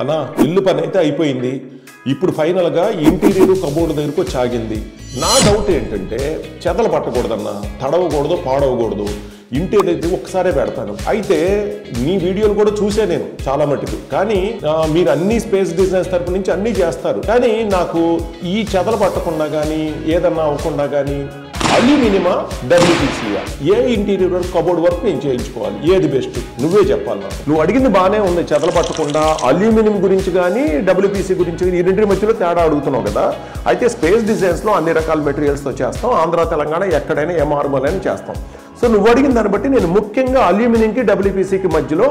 అన్నా ఇల్లు పని అయితే అయిపోయింది. ఇప్పుడు ఫైనల్గా ఇంటీరియర్ కబోర్డ్ దగ్గరకు వచ్చి ఆగింది. నా డౌట్ ఏంటంటే చెదలు పట్టకూడదన్నా, తడవకూడదు, పాడవకూడదు. ఇంటీరియర్ అయితే ఒక్కసారే పెడతాను. అయితే మీ వీడియోలు కూడా చూసే నేను చాలా మటుకు. కానీ మీరు అన్ని స్పేస్ డిజైన్స్ తరపు నుంచి అన్నీ చేస్తారు. కానీ నాకు ఈ చెదలు పట్టకుండా కానీ ఏదన్నా అవ్వకుండా కానీ అల్యూమినియమా డబ్ల్యూపీసీయా, ఏ ఇంటీరియర్ వర్క్ కబోర్డ్ వర్క్ నేను చేయించుకోవాలి, ఏది బెస్ట్ నువ్వే చెప్పాలి. నువ్వు అడిగింది బాగానే ఉంది, చెదలు పట్టకుండా అల్యూమినియం గురించి కానీ డబ్ల్యూపీసీ గురించి ఈ రెండింటి మధ్యలో తేడా అడుగుతున్నావు కదా. అయితే స్పేస్ డిజైన్స్లో అన్ని రకాల మెటీరియల్స్తో చేస్తాం. ఆంధ్ర తెలంగాణ ఎక్కడైనా ఎంఆర్ఎల్ అని చేస్తాం. సో నువ్వు అడిగిన దాన్ని బట్టి నేను ముఖ్యంగా అల్యూమినియంకి డబ్ల్యూపీసీకి మధ్యలో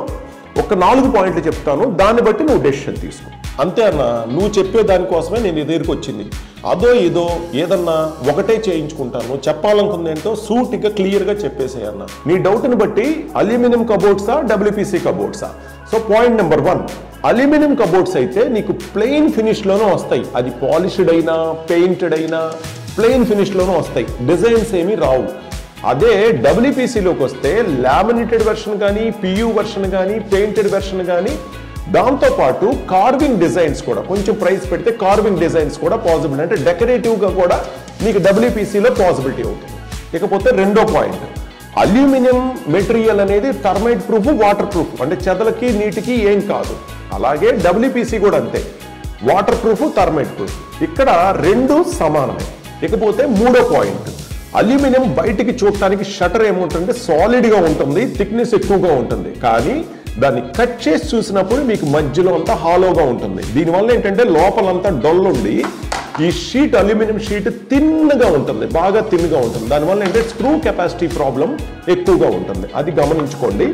ఒక 4 పాయింట్లు చెప్తాను. దాన్ని బట్టి నువ్వు డెసిషన్ తీసుకో. అంతే అన్న, నువ్వు చెప్పే దానికోసమే నేను ఎదురుకు వచ్చింది. అదో ఇదో ఏదన్నా ఒకటే చేయించుకుంటాను. చెప్పాలనుకుంది ఏంటో సూటిగా క్లియర్గా చెప్పేసేయన్న. నీ డౌట్ని బట్టి అల్యూమినియం కబోర్డ్సా డబ్ల్యూపీసీ కబోర్డ్సా? So point number 1, aluminium cupboards అయితే నీకు ప్లెయిన్ ఫినిష్లోనే వస్తాయి. అది పాలిష్డ్ అయినా పెయింటెడ్ అయినా ప్లెయిన్ ఫినిష్లోనే వస్తాయి, డిజైన్స్ ఏమీ రావు. అదే డబ్ల్యూపీసీలోకి వస్తే లామినేటెడ్ వెర్షన్ కానీ పియూ వెర్షన్ కానీ పెయింటెడ్ వెర్షన్ కానీ దాంతోపాటు కార్వింగ్ డిజైన్స్ కూడా కొంచెం ప్రైస్ పెడితే కార్వింగ్ డిజైన్స్ కూడా పాసిబుల్, అంటే డెకరేటివ్గా కూడా నీకు డబ్ల్యూపీసీలో పాసిబిలిటీ అవుతుంది. ఇకపోతే రెండో పాయింట్, అల్యూమినియం మెటీరియల్ అనేది టర్మైట్ ప్రూఫ్, వాటర్ ప్రూఫ్, అంటే చెదలకి నీటికి ఏం కాదు. అలాగే డబ్ల్యూపీసీ కూడా అంతే, వాటర్ ప్రూఫ్, టర్మైట్ ప్రూఫ్. ఇక్కడ రెండు సమానమే. ఇకపోతే మూడో పాయింట్, అల్యూమినియం బయటికి చూడటానికి షటర్ ఏముంటుంది, సాలిడ్గా ఉంటుంది, థిక్నెస్ ఎక్కువగా ఉంటుంది. కానీ దాన్ని కట్ చేసి చూసినప్పుడు మీకు మధ్యలో అంతా హాలోగా ఉంటుంది. దీనివల్ల ఏంటంటే లోపలంతా డొల్ ఉండి ఈ షీట్ అల్యూమినియం షీట్ థిన్గా ఉంటుంది, బాగా థిన్గా ఉంటుంది. దానివల్ల ఏంటంటే స్క్రూ కెపాసిటీ ప్రాబ్లం ఎక్కువగా ఉంటుంది, అది గమనించుకోండి.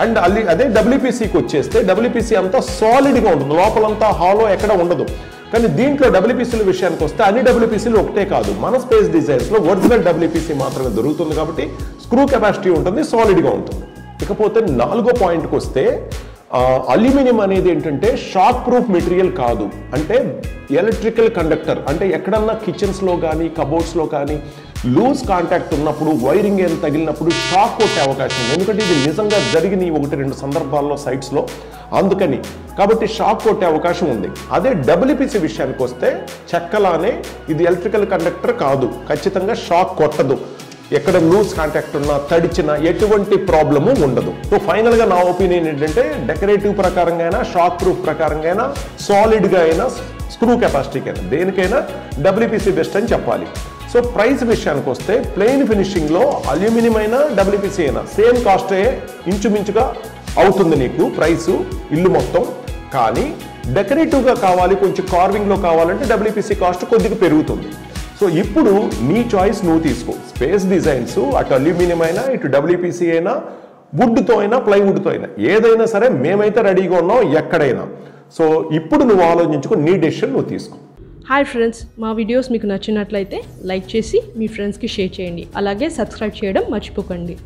అండ్ అదే డబ్ల్యూపీసీకి వచ్చేస్తే డబ్ల్యూపీసీ అంతా సాలిడ్గా ఉంటుంది, లోపలంతా హాలో ఎక్కడ ఉండదు. కానీ దీంట్లో డబ్ల్యూపీసీల విషయానికి వస్తే అన్ని డబ్ల్యూపీసీలు ఒకటే కాదు, మన స్పేస్ డిజైన్స్లో ఒరిజినల్ డబ్ల్యూపీసీ మాత్రమే దొరుకుతుంది కాబట్టి స్క్రూ కెపాసిటీ ఉంటుంది, సాలిడ్గా ఉంటుంది. ఇకపోతే 4వ పాయింట్కి వస్తే అల్యూమినియం అనేది ఏంటంటే షాక్ ప్రూఫ్ మెటీరియల్ కాదు, అంటే ఎలక్ట్రికల్ కండక్టర్. అంటే ఎక్కడన్నా కిచెన్స్లో కానీ కబోర్డ్స్లో కానీ లూజ్ కాంటాక్ట్ ఉన్నప్పుడు వైరింగ్ ఏం తగిలినప్పుడు షాక్ కొట్టే అవకాశం ఉంది. ఎందుకంటే ఇది నిజంగా జరిగిన 1-2 సందర్భాల్లో సైట్స్లో, అందుకని కాబట్టి షాక్ కొట్టే అవకాశం ఉంది. అదే డబ్ల్యూపీసీ విషయానికి వస్తే చెక్కలానే ఇది ఎలక్ట్రికల్ కండక్టర్ కాదు, ఖచ్చితంగా షాక్ కొట్టదు. ఎక్కడ లూజ్ కాంటాక్ట్ ఉన్నా తడిచినా ఎటువంటి ప్రాబ్లము ఉండదు. సో ఫైనల్గా నా ఒపీనియన్ ఏంటంటే డెకరేటివ్ ప్రకారంగా అయినా షాక్ ప్రూఫ్ ప్రకారంగా అయినా సాలిడ్గా అయినా స్క్రూ కెపాసిటీకి అయినా దేనికైనా డబ్ల్యూపీసీ బెస్ట్ అని చెప్పాలి. సో ప్రైస్ విషయానికి వస్తే ప్లెయిన్ ఫినిషింగ్లో అల్యూమినియం అయినా డబ్ల్యూపీసీ అయినా సేమ్ కాస్టే ఇంచుమించుగా అవుతుంది నీకు ప్రైసు ఇల్లు మొత్తం. కానీ డెకరేటివ్గా కావాలి, కొంచెం కార్వింగ్లో కావాలంటే డబ్ల్యూపీసీ కాస్ట్ కొద్దిగా పెరుగుతుంది. సో ఇప్పుడు నీ చాయిస్ నువ్వు తీసుకో. స్పేస్ డిజైన్స్ అటు అల్యూమినియం అయినా ఇటు డబ్ల్యూపీసీ అయినా వుడ్తో అయినా ప్లైవుడ్తో అయినా ఏదైనా సరే మేమైతే రెడీగా ఉన్నాం ఎక్కడైనా. సో ఇప్పుడు నువ్వు ఆలోచించుకో, నీ డెసిషన్ నువ్వు తీసుకో. హాయ్ ఫ్రెండ్స్, మా వీడియోస్ మీకు నచ్చినట్లయితే లైక్ చేసి మీ ఫ్రెండ్స్కి షేర్ చేయండి. అలాగే సబ్స్క్రైబ్ చేయడం మర్చిపోకండి.